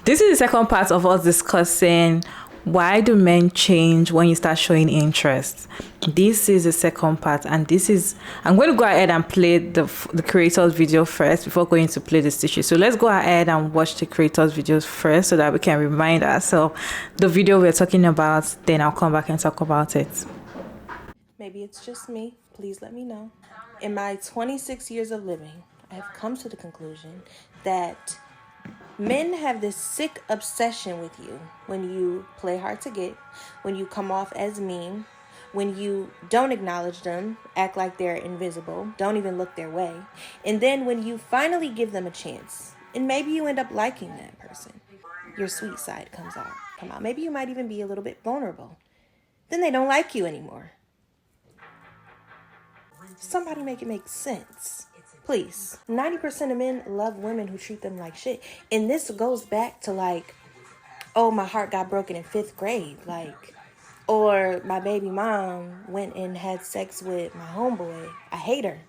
This is the second part of us discussing why do men change when you start showing interest. This is the second part, and this is I'm going to go ahead and play the creator's video first before going to play the stitches. So let's go ahead and watch the creator's videos first so that we can remind ourselves the video we're talking about. Then I'll come back and talk about it. Maybe it's just me. Please let me know. In my 26 years of living, I have come to the conclusion that men have this sick obsession with you when you play hard to get, when you come off as mean, when you don't acknowledge them, act like they're invisible, don't even look their way, and then when you finally give them a chance, and maybe you end up liking that person, your sweet side come out. Maybe you might even be a little bit vulnerable. Then they don't like you anymore. Somebody make it make sense. Please. 90% of men love women who treat them like shit. And this goes back to like, oh, my heart got broken in 5th grade. Like, or my baby mom went and had sex with my homeboy. I hate her.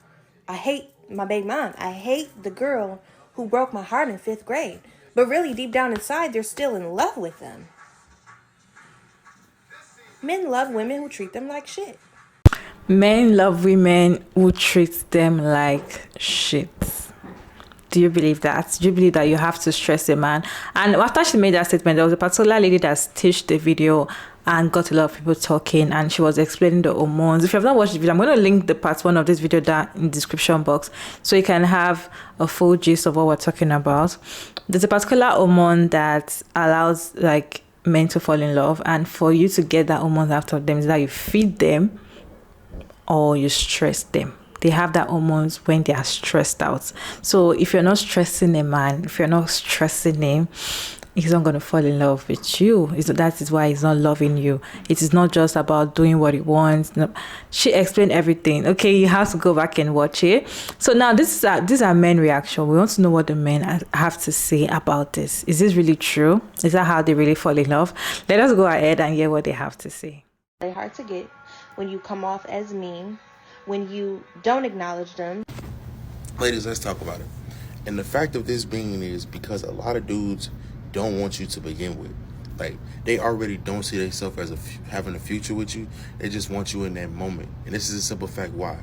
I hate my baby mom. I hate the girl who broke my heart in 5th grade. But really, deep down inside, they're still in love with them. Men love women who treat them like shit. Men love women who treat them like shit. Do you believe that? Do you believe that you have to stress a man? And after she made that statement, there was a particular lady that stitched the video and got a lot of people talking, and she was explaining the hormones. If you have not watched the video, I'm going to link the part 1 of this video down in the description box so you can have a full gist of what we're talking about. There's a particular hormone that allows like men to fall in love, and for you to get that hormone out of them is that you feed them or you stress them. They have that hormones when they are stressed out. So if you're not stressing a man, if you're not stressing him, he's not going to fall in love with you. That is why he's not loving you. It is not just about doing what he wants. No. She explained everything. Okay, you have to go back and watch it. So now these are men reaction. We want to know what the men have to say about this. Is this really true? Is that how they really fall in love? Let us go ahead and hear what they have to say. They're hard to get when you come off as mean, when you don't acknowledge them. Ladies, let's talk about it. And the fact of this being is because a lot of dudes don't want you to begin with. Like, they already don't see themselves as having a future with you. They just want you in that moment. And this is a simple fact why.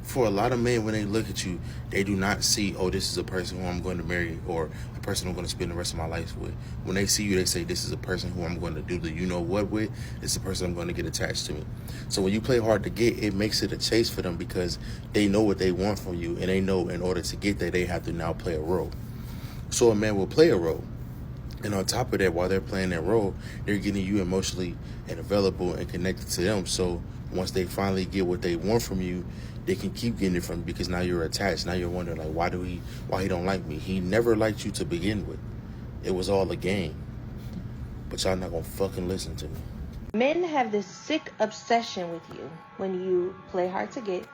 For a lot of men, when they look at you, they do not see, oh, this is a person who I'm going to marry or a person I'm going to spend the rest of my life with. When they see you, they say, this is a person who I'm going to do the you-know-what with. This is a person I'm going to get attached to me. So when you play hard to get, it makes it a chase for them because they know what they want from you, and they know in order to get there, they have to now play a role. So a man will play a role. And on top of that, while they're playing that role, they're getting you emotionally and available and connected to them. So once they finally get what they want from you, they can keep getting it from you because now you're attached. Now you're wondering, like, why he don't like me? He never liked you to begin with. It was all a game. But y'all not gonna fucking listen to me. Men have this sick obsession with you when you play hard to get,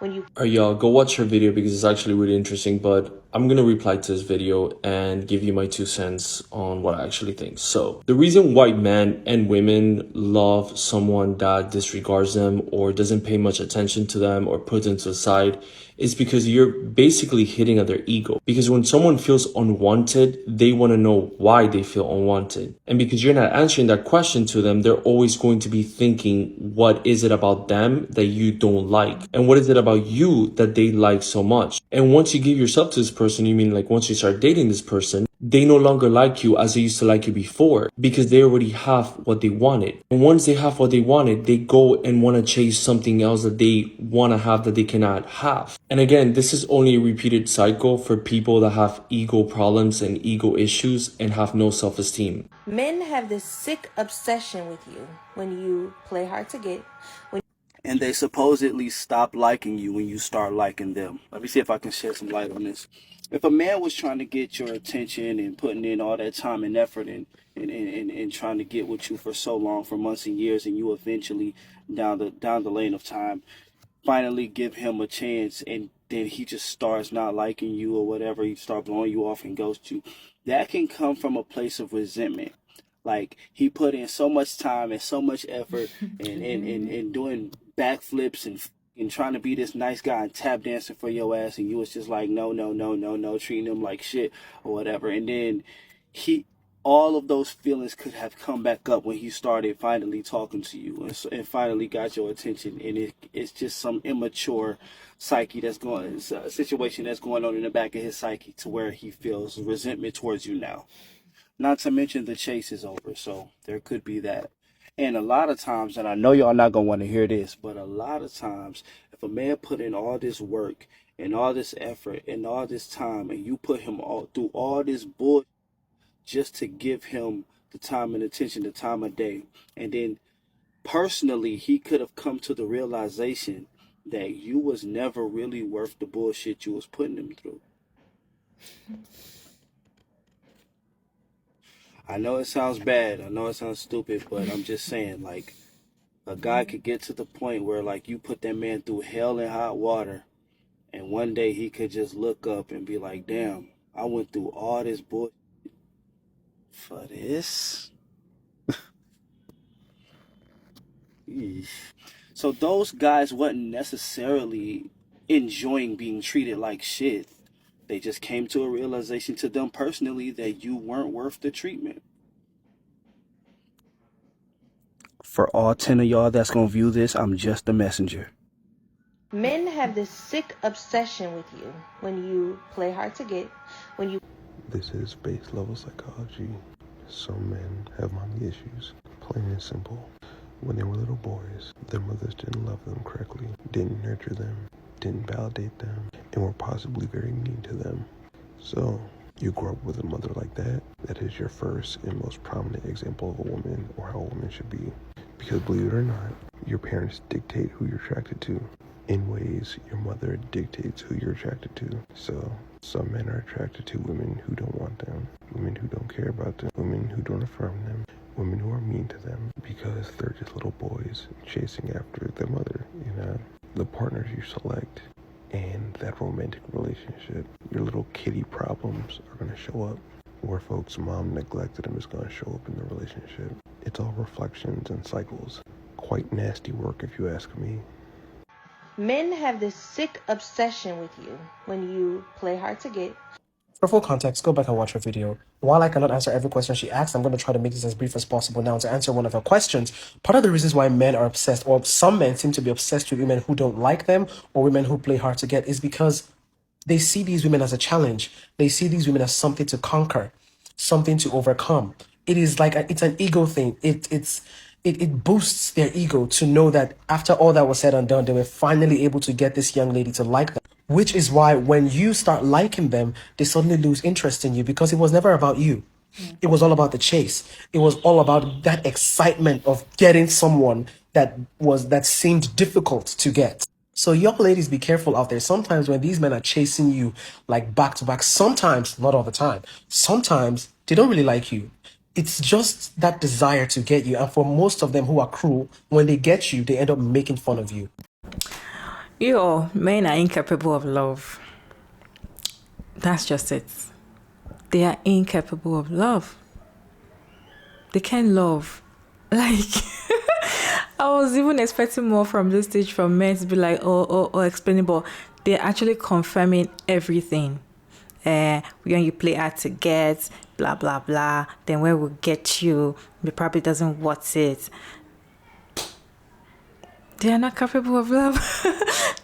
when you... Alright, y'all, go watch her video because it's actually really interesting, but I'm gonna reply to this video and give you my 2 cents on what I actually think. So, the reason why men and women love someone that disregards them or doesn't pay much attention to them or puts them to the side is because you're basically hitting at their ego. Because when someone feels unwanted, they want to know why they feel unwanted. And because you're not answering that question to them, they're always going to be thinking, what is it about them that you don't like? And what is it about you that they like so much? And once you give yourself to this person, you mean like once you start dating this person, they no longer like you as they used to like you before because they already have what they wanted. And once they have what they wanted, they go and want to chase something else that they want to have that they cannot have. And again, this is only a repeated cycle for people that have ego problems and ego issues and have no self-esteem. Men have this sick obsession with you when you play hard to get, and they supposedly stop liking you when you start liking them. Let me see if I can shed some light on this. If a man was trying to get your attention and putting in all that time and effort and trying to get with you for so long, for months and years, and you eventually down the lane of time finally give him a chance, and then he just starts not liking you or whatever, he start blowing you off and ghosts you, that can come from a place of resentment. Like, he put in so much time and so much effort and doing backflips and trying to be this nice guy and tap dancing for your ass, and you was just like, no, treating him like shit or whatever. And then all of those feelings could have come back up when he started finally talking to you and finally got your attention. And it's just some immature psyche it's a situation that's going on in the back of his psyche to where he feels resentment towards you now. Not to mention the chase is over, so there could be that. And a lot of times, and I know y'all not going to want to hear this, but a lot of times, if a man put in all this work and all this effort and all this time, and you put him all through all this bullshit just to give him the time and attention, the time of day, and then personally, he could have come to the realization that you was never really worth the bullshit you was putting him through. I know it sounds bad. I know it sounds stupid, but I'm just saying, like, a guy could get to the point where, like, you put that man through hell and hot water, and one day he could just look up and be like, damn, I went through all this bullshit for this? So those guys wasn't necessarily enjoying being treated like shit. They just came to a realization to them personally that you weren't worth the treatment. For all 10 of y'all that's gonna view this, I'm just a messenger. Men have this sick obsession with you when you play hard to get, when you... This is base level psychology. Some men have mommy issues, plain and simple. When they were little boys, their mothers didn't love them correctly, didn't nurture them, didn't validate them, and were possibly very mean to them. So, you grow up with a mother like that, that is your first and most prominent example of a woman or how a woman should be. Because believe it or not, your parents dictate who you're attracted to. In ways, your mother dictates who you're attracted to. So, some men are attracted to women who don't want them, women who don't care about them, women who don't affirm them, women who are mean to them because they're just little boys chasing after their mother. The partners you select and that romantic relationship, your little kitty problems are going to show up. Where folks' mom neglected them is going to show up in the relationship. It's all reflections and cycles. Quite nasty work if you ask me. Men have this sick obsession with you when you play hard to get. For full context, go back and watch her video. While I cannot answer every question she asked, I'm going to try to make this as brief as possible now to answer one of her questions. Part of the reasons why men are obsessed, or some men seem to be obsessed with women who don't like them or women who play hard to get, is because they see these women as a challenge. They see these women as something to conquer, something to overcome. It is like it's an ego thing. It boosts their ego to know that after all that was said and done, they were finally able to get this young lady to like them. Which is why when you start liking them, they suddenly lose interest in you because it was never about you. It was all about the chase. It was all about that excitement of getting someone that seemed difficult to get. So young ladies, be careful out there. Sometimes when these men are chasing you like back to back, sometimes, not all the time, sometimes they don't really like you. It's just that desire to get you. And for most of them who are cruel, when they get you, they end up making fun of you. Yo, men are incapable of love. That's just it. They are incapable of love. They can't love. Like, I was even expecting more from this stage from men to be like, explaining, but they're actually confirming everything. When you play hard to get, blah, blah, blah, then when we get you, it probably doesn't want it. They are not capable of love.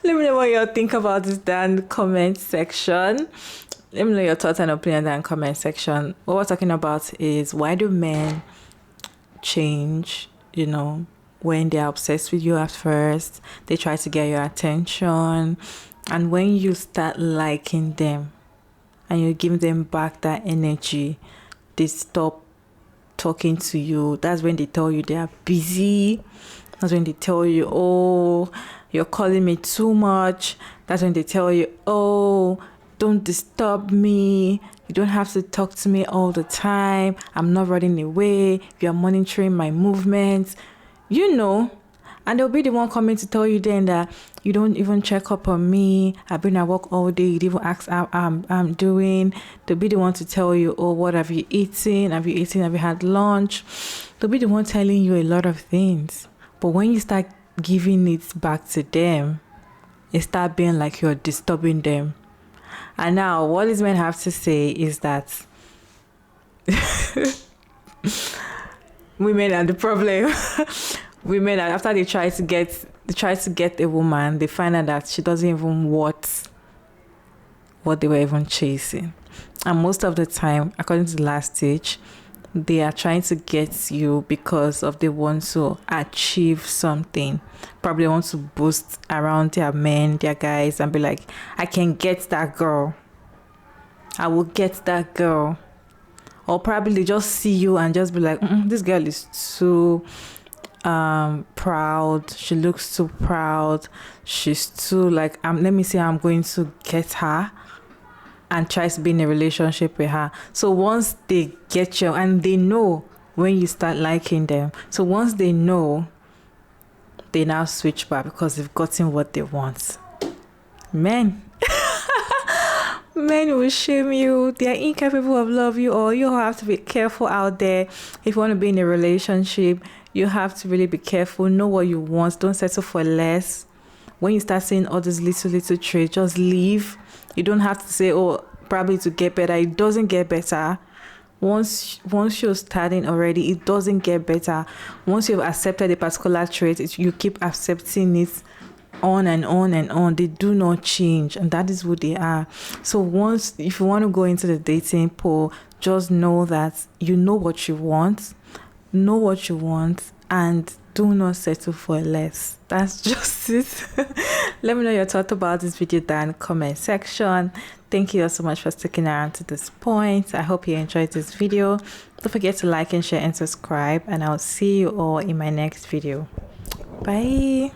Let me know what you think about this down in the comment section. Let me know your thoughts and opinions down in the comment section. What we're talking about is, why do men change, when they're obsessed with you at first, they try to get your attention, and when you start liking them and you give them back that energy, they stop talking to you. That's when they tell you they are busy. That's when they tell you, oh, you're calling me too much. That's when they tell you, oh, don't disturb me. You don't have to talk to me all the time. I'm not running away. You're monitoring my movements. And they'll be the one coming to tell you then that you don't even check up on me. I've been at work all day. You didn't even ask how I'm doing. They'll be the one to tell you, oh, what have you eaten? Have you had lunch? They'll be the one telling you a lot of things. But when you start giving it back to them, it starts being like you're disturbing them. And now what these men have to say is that Women are the problem. Women are, after they try to get a woman, they find out that she doesn't even want what they were even chasing. And most of the time, according to the last stage, they are trying to get you because of they want to achieve something. Probably want to boost around their men, their guys, and be like, I can get that girl. I will get that girl. Or probably they just see you and just be like, this girl is too proud. She looks too proud. She's too like, let me see how I'm going to get her, and try to be in a relationship with her. So once they get you, and they know when you start liking them, so once they know, they now switch back because they've gotten what they want. Men will shame you. They are incapable of love you, or you have to be careful out there. If you want to be in a relationship, you have to really be careful. Know what you want. Don't settle for less. When you start seeing all these little traits, just leave. You don't have to say, oh, probably to get better. It doesn't get better. Once you're starting already, it doesn't get better. Once you've accepted a particular trait, you keep accepting it on and on and on. They do not change, and that is who they are. So if you want to go into the dating pool, just know that you know what you want, and do not settle for less. That's just it. Let me know your thoughts about this video down in the comment section. Thank you all so much for sticking around to this point. I hope you enjoyed this video. Don't forget to like and share and subscribe, and I'll see you all in my next video. Bye.